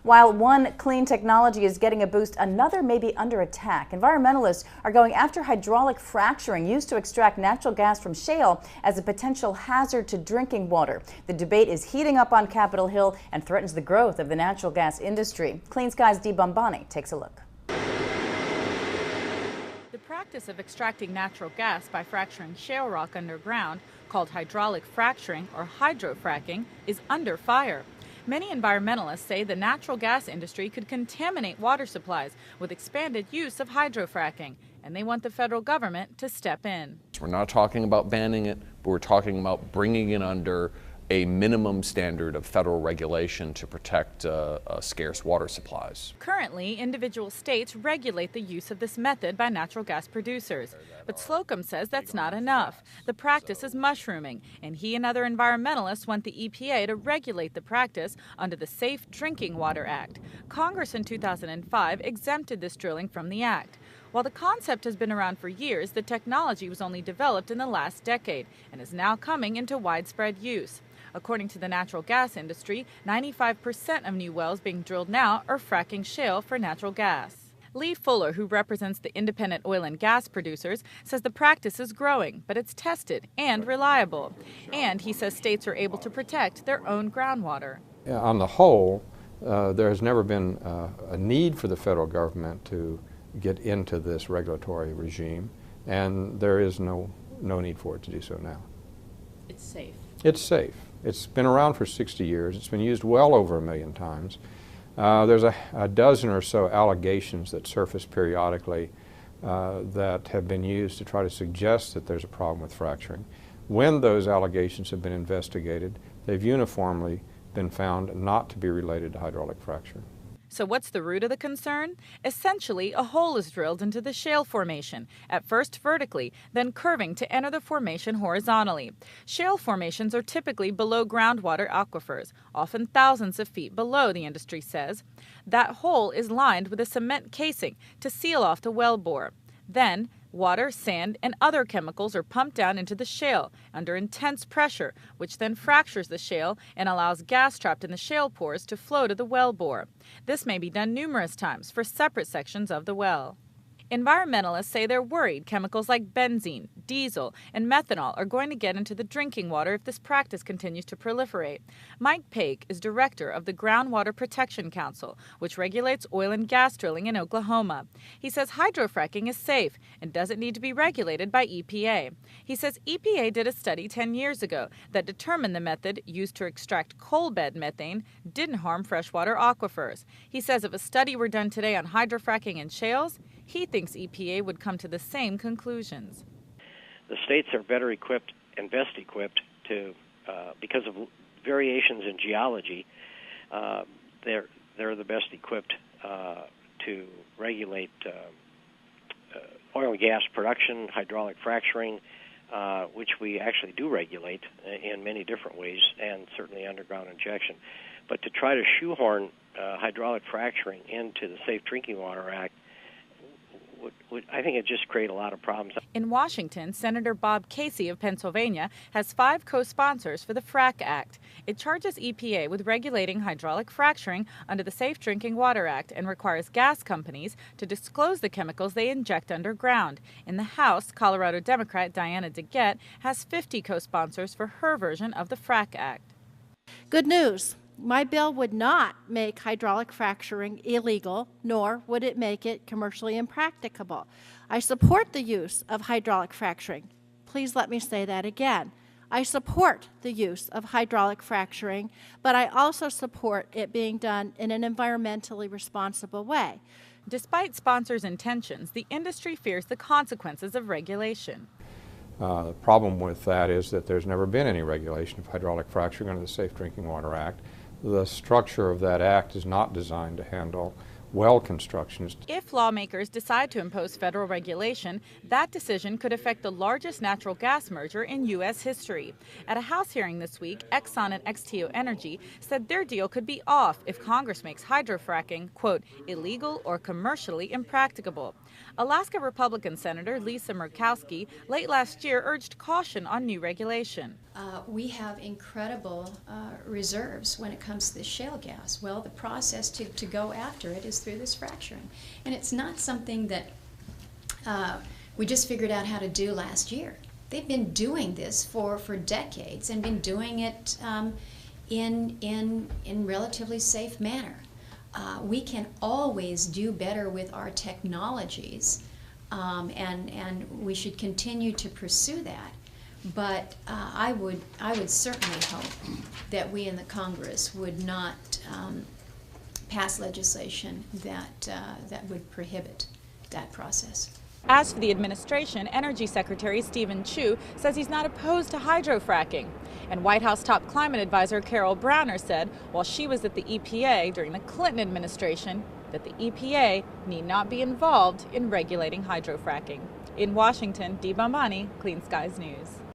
While one clean technology is getting a boost, another may be under attack. Environmentalists are going after hydraulic fracturing used to extract natural gas from shale as a potential hazard to drinking water. The debate is heating up on Capitol Hill and threatens the growth of the natural gas industry. Clean Skies Dee Bhambhani takes a look. The practice of extracting natural gas by fracturing shale rock underground, called hydraulic fracturing or hydrofracking, is under fire. Many environmentalists say the natural gas industry could contaminate water supplies with expanded use of hydrofracking, and they want the federal government to step in. We're not talking about banning it, but we're talking about bringing it under a minimum standard of federal regulation to protect scarce water supplies. Currently, individual states regulate the use of this method by natural gas producers. But Slocum says that's not enough. The practice is mushrooming, and he and other environmentalists want the EPA to regulate the practice under the Safe Drinking Water Act. Congress in 2005 exempted this drilling from the act. While the concept has been around for years, the technology was only developed in the last decade and is now coming into widespread use. According to the natural gas industry, 95% of new wells being drilled now are fracking shale for natural gas. Lee Fuller, who represents the independent oil and gas producers, says the practice is growing, but it's tested and reliable. And he says states are able to protect their own groundwater. Yeah, on the whole, there has never been a need for the federal government to get into this regulatory regime, and there is no need for it to do so now. It's safe. It's safe. It's been around for 60 years. It's been used well over 1 million times. There's a dozen or so allegations that surface periodically that have been used to try to suggest that there's a problem with fracturing. When those allegations have been investigated, they've uniformly been found not to be related to hydraulic fracturing. So what's the root of the concern? Essentially, a hole is drilled into the shale formation, at first vertically, then curving to enter the formation horizontally. Shale formations are typically below groundwater aquifers, often thousands of feet below, the industry says. That hole is lined with a cement casing to seal off the well bore. Then, water, sand, and other chemicals are pumped down into the shale under intense pressure, which then fractures the shale and allows gas trapped in the shale pores to flow to the well bore. This may be done numerous times for separate sections of the well. Environmentalists say they're worried chemicals like benzene, diesel, and methanol are going to get into the drinking water if this practice continues to proliferate. Mike Paik is director of the Groundwater Protection Council, which regulates oil and gas drilling in Oklahoma. He says hydrofracking is safe and doesn't need to be regulated by EPA. He says EPA did a study 10 years ago that determined the method used to extract coal bed methane didn't harm freshwater aquifers. He says if a study were done today on hydrofracking in shales, he thinks EPA would come to the same conclusions. The states are better equipped and best equipped to, because of variations in geology, they're the best equipped to regulate oil and gas production, hydraulic fracturing, which we actually do regulate in many different ways, and certainly underground injection. But to try to shoehorn hydraulic fracturing into the Safe Drinking Water Act, I think it just create a lot of problems. In Washington, Senator Bob Casey of Pennsylvania has 5 co-sponsors for the FRAC Act. It charges EPA with regulating hydraulic fracturing under the Safe Drinking Water Act and requires gas companies to disclose the chemicals they inject underground. In the House, Colorado Democrat Diana DeGette has 50 co-sponsors for her version of the FRAC Act. Good news. My bill would not make hydraulic fracturing illegal, nor would it make it commercially impracticable. I support the use of hydraulic fracturing. Please let me say that again. I support the use of hydraulic fracturing, but I also support it being done in an environmentally responsible way. Despite sponsors' intentions, the industry fears the consequences of regulation. The problem with that is that there's never been any regulation of hydraulic fracturing under the Safe Drinking Water Act. The structure of that act is not designed to handle well construction. If lawmakers decide to impose federal regulation, that decision could affect the largest natural gas merger in U.S. history. At a House hearing this week, Exxon and XTO Energy said their deal could be off if Congress makes hydrofracking, quote, illegal or commercially impracticable. Alaska Republican Senator Lisa Murkowski late last year urged caution on new regulation. We have incredible reserves when it comes to the shale gas. Well, the process to go after it is through this fracturing. And it's not something that we just figured out how to do last year. They've been doing this for decades and been doing it in relatively safe manner. We can always do better with our technologies, and we should continue to pursue that. But I would certainly hope that we in the Congress would not pass legislation that would prohibit that process. As for the administration, Energy Secretary Stephen Chu says he's not opposed to hydrofracking. And White House top climate advisor Carol Browner said while she was at the EPA during the Clinton administration that the EPA need not be involved in regulating hydrofracking. In Washington, Dee Bhambhani, Clean Skies News.